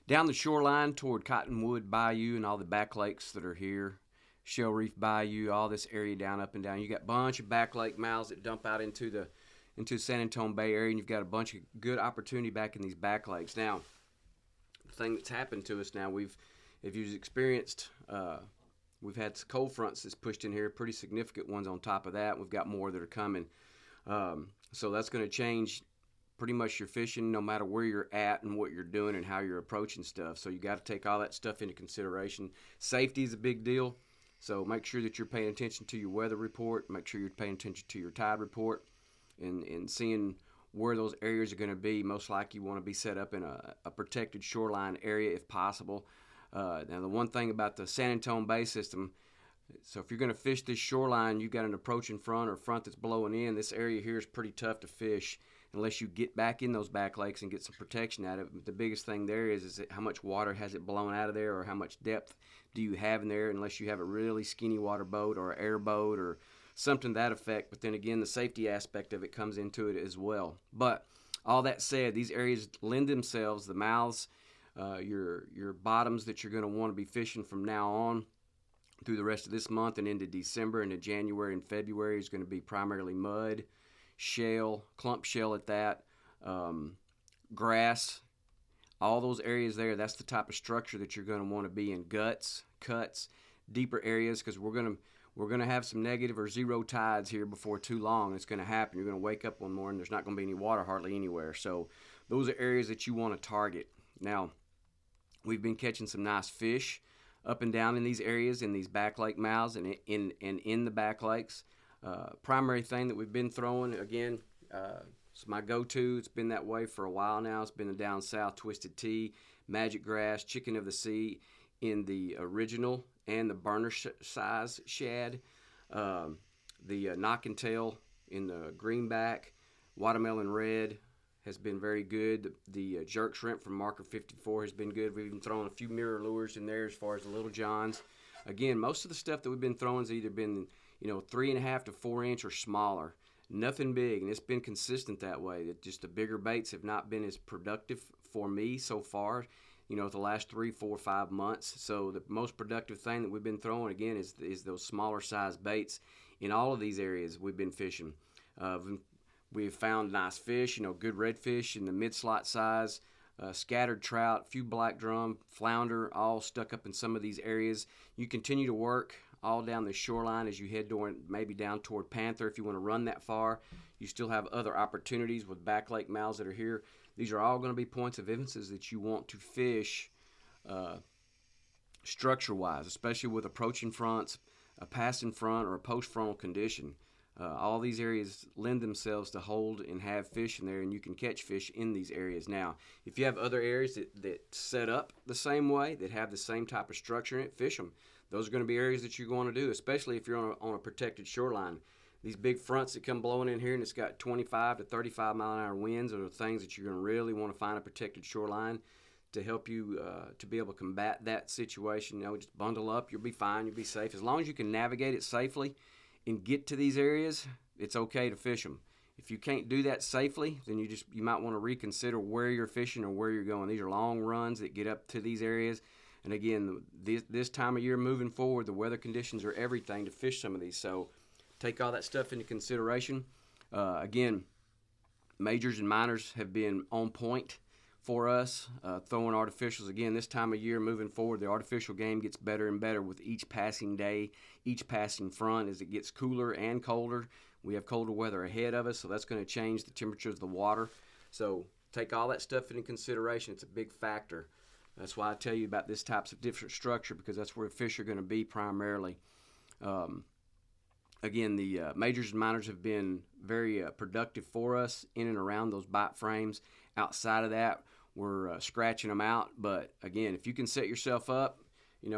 Down the shoreline toward Cottonwood Bayou and all the back lakes that are here, Shell Reef Bayou, all this area down up and down. You got a bunch of back lake mouths that dump out into San Antonio Bay area, and you've got a bunch of good opportunity back in these back lakes. Now, the thing that's happened to us now, if you've experienced, we've had cold fronts that's pushed in here, pretty significant ones on top of that. We've got more that are coming. So that's going to change pretty much your fishing no matter where you're at and what you're doing and how you're approaching stuff. So you got to take all that stuff into consideration. Safety is a big deal. So make sure that you're paying attention to your weather report. Make sure you're paying attention to your tide report and seeing where those areas are going to be. Most likely you want to be set up in a protected shoreline area if possible. Now the one thing about the San Antonio Bay system, so if you're going to fish this shoreline, you've got an approaching front or front that's blowing in. This area here is pretty tough to fish unless you get back in those back lakes and get some protection out of it. But the biggest thing there is how much water has it blown out of there, or how much depth do you have in there, unless you have a really skinny water boat or an airboat or something to that effect. But then again, the safety aspect of it comes into it as well. But all that said, these areas lend themselves, the mouths, your bottoms that you're going to want to be fishing from now on through the rest of this month and into December, into January and February is going to be primarily mud, shale, clump shale at that, grass, all those areas there. That's the type of structure that you're going to want to be in. Guts, cuts, deeper areas, because we're going to have some negative or zero tides here before too long. It's going to happen. You're going to wake up one morning, there's not going to be any water hardly anywhere. So those are areas that you want to target. Now, we've been catching some nice fish up and down in these areas, in these back lake mouths and in the back lakes. Primary thing that we've been throwing, again, it's my go-to. It's been that way for a while now. It's been the down south twisted tea, magic grass, chicken of the sea in the original and the burner size shad, the knock and tail in the greenback, watermelon red has been very good. The jerk shrimp from Marker 54 has been good. We've even thrown a few mirror lures in there as far as the little johns. Again, most of the stuff that we've been throwing has either been 3.5 to 4 inch or smaller. Nothing big, and it's been consistent that way. That just the bigger baits have not been as productive for me so far, the last 3, 4, 5 months. So the most productive thing that we've been throwing, again, is those smaller size baits in all of these areas we've been fishing. We've found nice fish, good redfish in the mid-slot size, scattered trout, few black drum, flounder, all stuck up in some of these areas. You continue to work all down the shoreline as you head maybe down toward Panther. If you want to run that far, you still have other opportunities with back lake mouths that are here. These are all going to be points of emphasis that you want to fish structure-wise, especially with approaching fronts, a passing front, or a post-frontal condition. All these areas lend themselves to hold and have fish in there, and you can catch fish in these areas. Now, if you have other areas that set up the same way, that have the same type of structure in it, fish them. Those are going to be areas that you're going to do, especially if you're on a protected shoreline. These big fronts that come blowing in here and it's got 25 to 35 mile an hour winds are the things that you're going to really want to find a protected shoreline to help you to be able to combat that situation. Just bundle up. You'll be fine. You'll be safe. As long as you can navigate it safely and get to these areas, it's okay to fish them. If you can't do that safely, then you might want to reconsider where you're fishing or where you're going. These are long runs that get up to these areas. And again, this time of year moving forward, the weather conditions are everything to fish some of these. So take all that stuff into consideration. Again, majors and minors have been on point for us. Throwing artificials, again, this time of year moving forward, the artificial game gets better and better with each passing day, each passing front as it gets cooler and colder. We have colder weather ahead of us, so that's going to change the temperatures of the water. So take all that stuff into consideration. It's a big factor. That's why I tell you about this types of different structure, because that's where fish are going to be primarily. Again, the majors and minors have been very productive for us in and around those bite frames. Outside of that, we're scratching them out. But again, if you can set yourself up,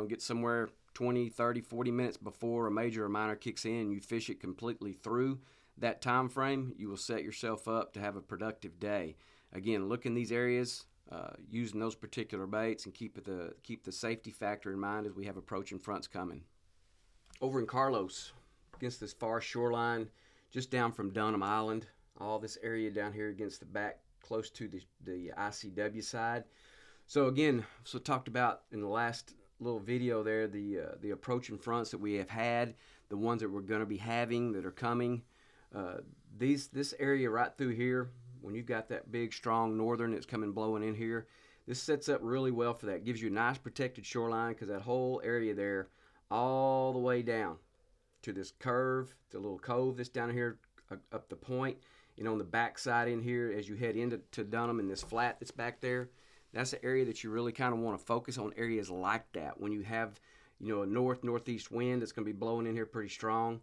get somewhere 20, 30, 40 minutes before a major or minor kicks in, you fish it completely through that time frame, you will set yourself up to have a productive day. Again, look in these areas, using those particular baits, and keep the safety factor in mind as we have approaching fronts coming. Over in Carlos, against this far shoreline, just down from Dunham Island, all this area down here against the back, close to the ICW side. So again, so talked about in the last little video there the approaching fronts that we have had, the ones that we're going to be having that are coming. Uh, this area right through here, when you've got that big strong northern that's coming blowing in here, this sets up really well for that. Gives you a nice protected shoreline because that whole area there, all the way down to this curve, the little cove that's down here up the point, and on the back side in here as you head into Dunham and this flat that's back there. That's the area that you really kind of want to focus on, areas like that. When you have, a northeast wind that's going to be blowing in here pretty strong,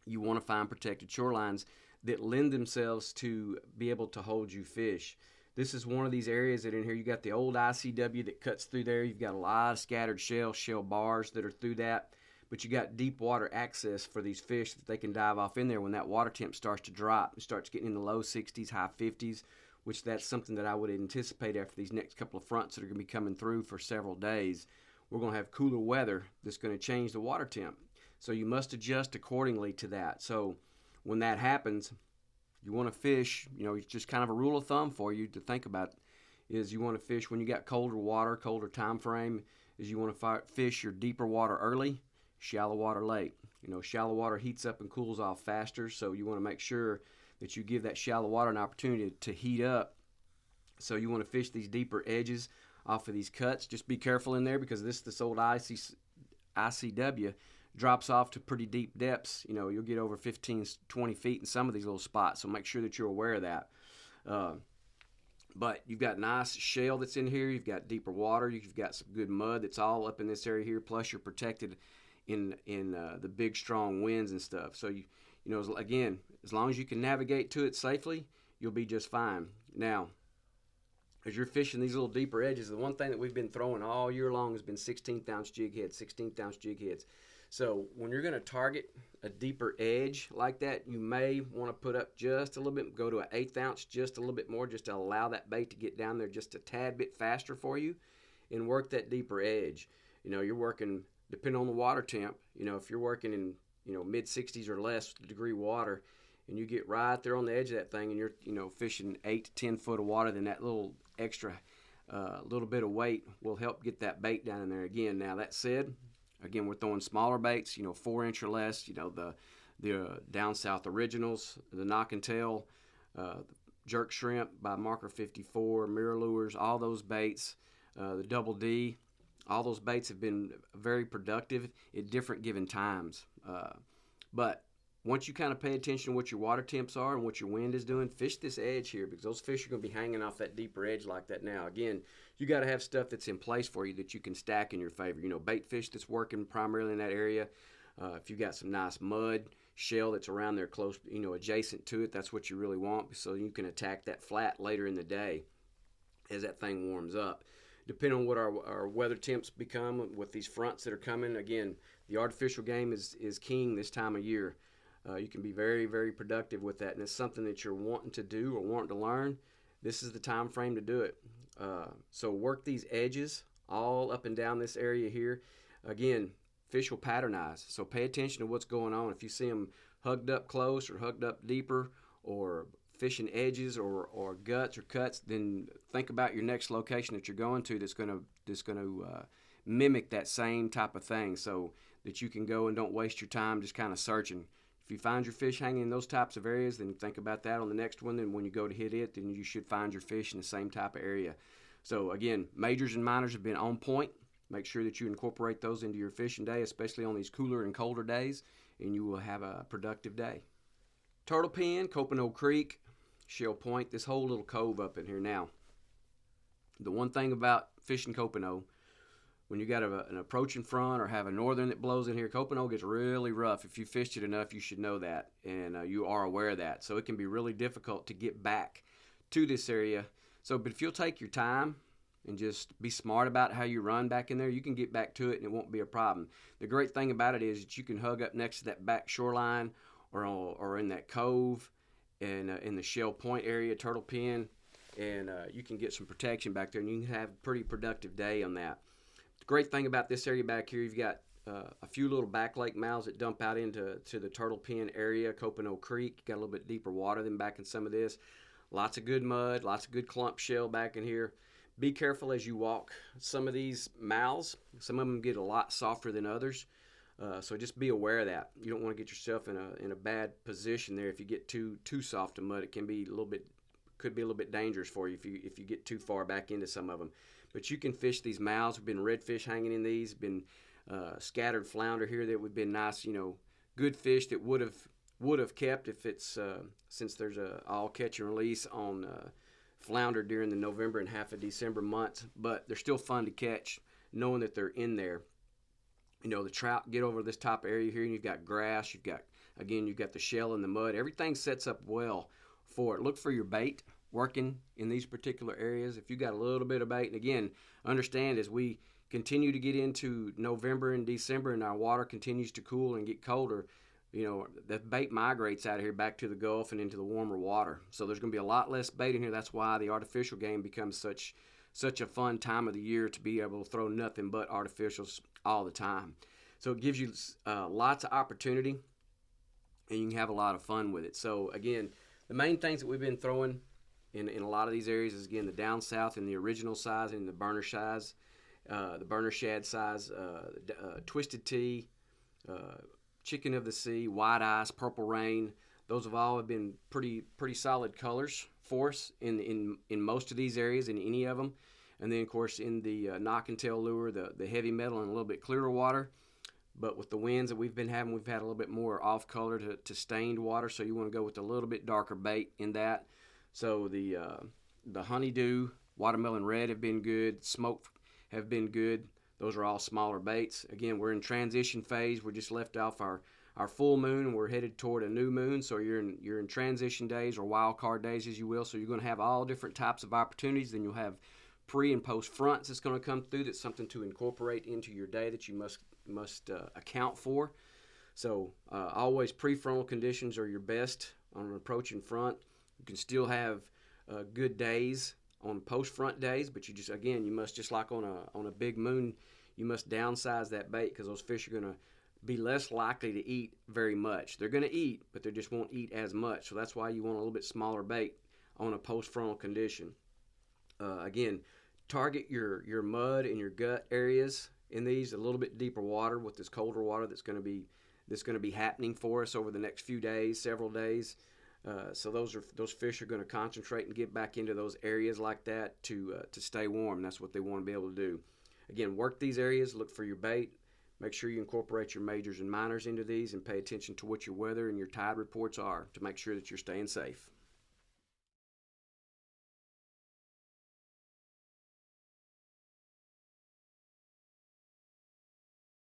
you want to find protected shorelines that lend themselves to be able to hold you fish. This is one of these areas that in here you got the old ICW that cuts through there. You've got a lot of scattered shell bars that are through that, but you got deep water access for these fish that they can dive off in there when that water temp starts to drop. It starts getting in the low 60s, high 50s, which that's something that I would anticipate after these next couple of fronts that are going to be coming through for several days. We're going to have cooler weather that's going to change the water temp. So you must adjust accordingly to that. So when that happens, you want to fish, it's just kind of a rule of thumb for you to think about is you want to fish when you got colder water, colder time frame, is you want to fish your deeper water early, shallow water late. Shallow water heats up and cools off faster, so you want to make sure that you give that shallow water an opportunity to heat up. So you want to fish these deeper edges off of these cuts. Just be careful in there because this old ICW drops off to pretty deep depths. You'll get over 15, 20 feet in some of these little spots, so make sure that you're aware of that. But you've got nice shale that's in here. You've got deeper water. You've got some good mud that's all up in this area here, plus you're protected in the big, strong winds and stuff. So, again, as long as you can navigate to it safely, you'll be just fine. Now, as you're fishing these little deeper edges, the one thing that we've been throwing all year long has been 16th-ounce jig heads, 16th-ounce jig heads. So when you're going to target a deeper edge like that, you may want to put up just a little bit, go to an 1/8 ounce, just a little bit more, just to allow that bait to get down there just a tad bit faster for you and work that deeper edge. You're working, depending on the water temp, if you're working in, mid 60s or less degree water, and you get right there on the edge of that thing and you're, fishing 8 to 10 foot of water, then that little extra little bit of weight will help get that bait down in there again. Now, that said, again, we're throwing smaller baits, 4-inch or less, the Down South Originals, the Knock and Tail, Jerk Shrimp by Marker 54, Mirror Lures, all those baits, the Double D, all those baits have been very productive at different given times. But once you kind of pay attention to what your water temps are and what your wind is doing, fish this edge here because those fish are going to be hanging off that deeper edge like that now. Again, you got to have stuff that's in place for you that you can stack in your favor. Bait fish that's working primarily in that area. If you've got some nice mud, shell that's around there close, adjacent to it, that's what you really want so you can attack that flat later in the day as that thing warms up. Depending on what our weather temps become with these fronts that are coming, again, the artificial game is king this time of year. You can be very, very productive with that, and it's something that you're wanting to do or wanting to learn. This is the time frame to do it. So work these edges all up and down this area here. Again, fish will patternize, so pay attention to what's going on. If you see them hugged up close or hugged up deeper or fishing edges or guts or cuts, then think about your next location that you're going to that's going to mimic that same type of thing so that you can go and don't waste your time just kind of searching. If you find your fish hanging in those types of areas, then think about that on the next one. Then when you go to hit it, then you should find your fish in the same type of area. So again, majors and minors have been on point. Make sure that you incorporate those into your fishing day, especially on these cooler and colder days, and you will have a productive day. Turtle Pen, Copano Creek, Shell Point, this whole little cove up in here. Now, the one thing about fishing Copano, when you got an approaching front or have a northern that blows in here, Copano gets really rough. If you fished it enough, you should know that, and you are aware of that. So it can be really difficult to get back to this area. But if you'll take your time and just be smart about how you run back in there, you can get back to it and it won't be a problem. The great thing about it is that you can hug up next to that back shoreline or in that cove and in the Shell Point area, Turtle Pen, and you can get some protection back there and you can have a pretty productive day on that. The great thing about this area back here, you've got a few little back lake mouths that dump out into the Turtle Pen area, Copano Creek. You got a little bit deeper water than back in some of this. Lots of good mud, lots of good clump shell back in here. Be careful as you walk some of these mouths. Some of them get a lot softer than others. So just be aware of that. You don't want to get yourself in a bad position there. If you get too soft of mud, it can be a little bit could be a little bit dangerous for you if you get too far back into some of them. But you can fish these mouths. We've been redfish hanging in these. Been scattered flounder here that would been nice. Good fish that would have kept if it's since there's a all catch and release on flounder during the November and half of December months. But they're still fun to catch, knowing that they're in there. The trout get over this top area here, and you've got grass. You've got the shell and the mud. Everything sets up well for it. Look for your bait working in these particular areas. If you got a little bit of bait, and again, understand as we continue to get into November and December and our water continues to cool and get colder, the bait migrates out of here back to the Gulf and into the warmer water. So there's going to be a lot less bait in here. That's why the artificial game becomes such a fun time of the year to be able to throw nothing but artificials all the time. So it gives you lots of opportunity, and you can have a lot of fun with it. So again, the main things that we've been throwing in a lot of these areas is, again, the down south in the original size and the burner size, the burner shad size, twisted tea, chicken of the sea, white ice, purple rain. Those have all been pretty solid colors for us in most of these areas, in any of them. And then, of course, in the knock and tail lure, the heavy metal and a little bit clearer water. But with the winds that we've been having, we've had a little bit more off color to stained water. So you want to go with a little bit darker bait in that. So the honeydew, watermelon red have been good. Smoke have been good. Those are all smaller baits. Again, we're in transition phase. We're just left off our full moon, and we're headed toward a new moon. So you're in transition days, or wild card days, as you will. So you're going to have all different types of opportunities. Then you'll have pre and post fronts that's going to come through. That's something to incorporate into your day that you must account for. So always prefrontal conditions are your best on an approaching front. You can still have good days on post front days, but you must, just like on a big moon, you must downsize that bait, because those fish are going to be less likely to eat very much. They're going to eat, but they just won't eat as much. So that's why you want a little bit smaller bait on a post frontal condition. Again, target your mud and your gut areas in these, a little bit deeper water with this colder water that's going to be happening for us over the next few days, several days. So those fish are going to concentrate and get back into those areas like that to stay warm. That's what they want to be able to do. Again, work these areas, look for your bait. Make sure you incorporate your majors and minors into these, and pay attention to what your weather and your tide reports are to make sure that you're staying safe.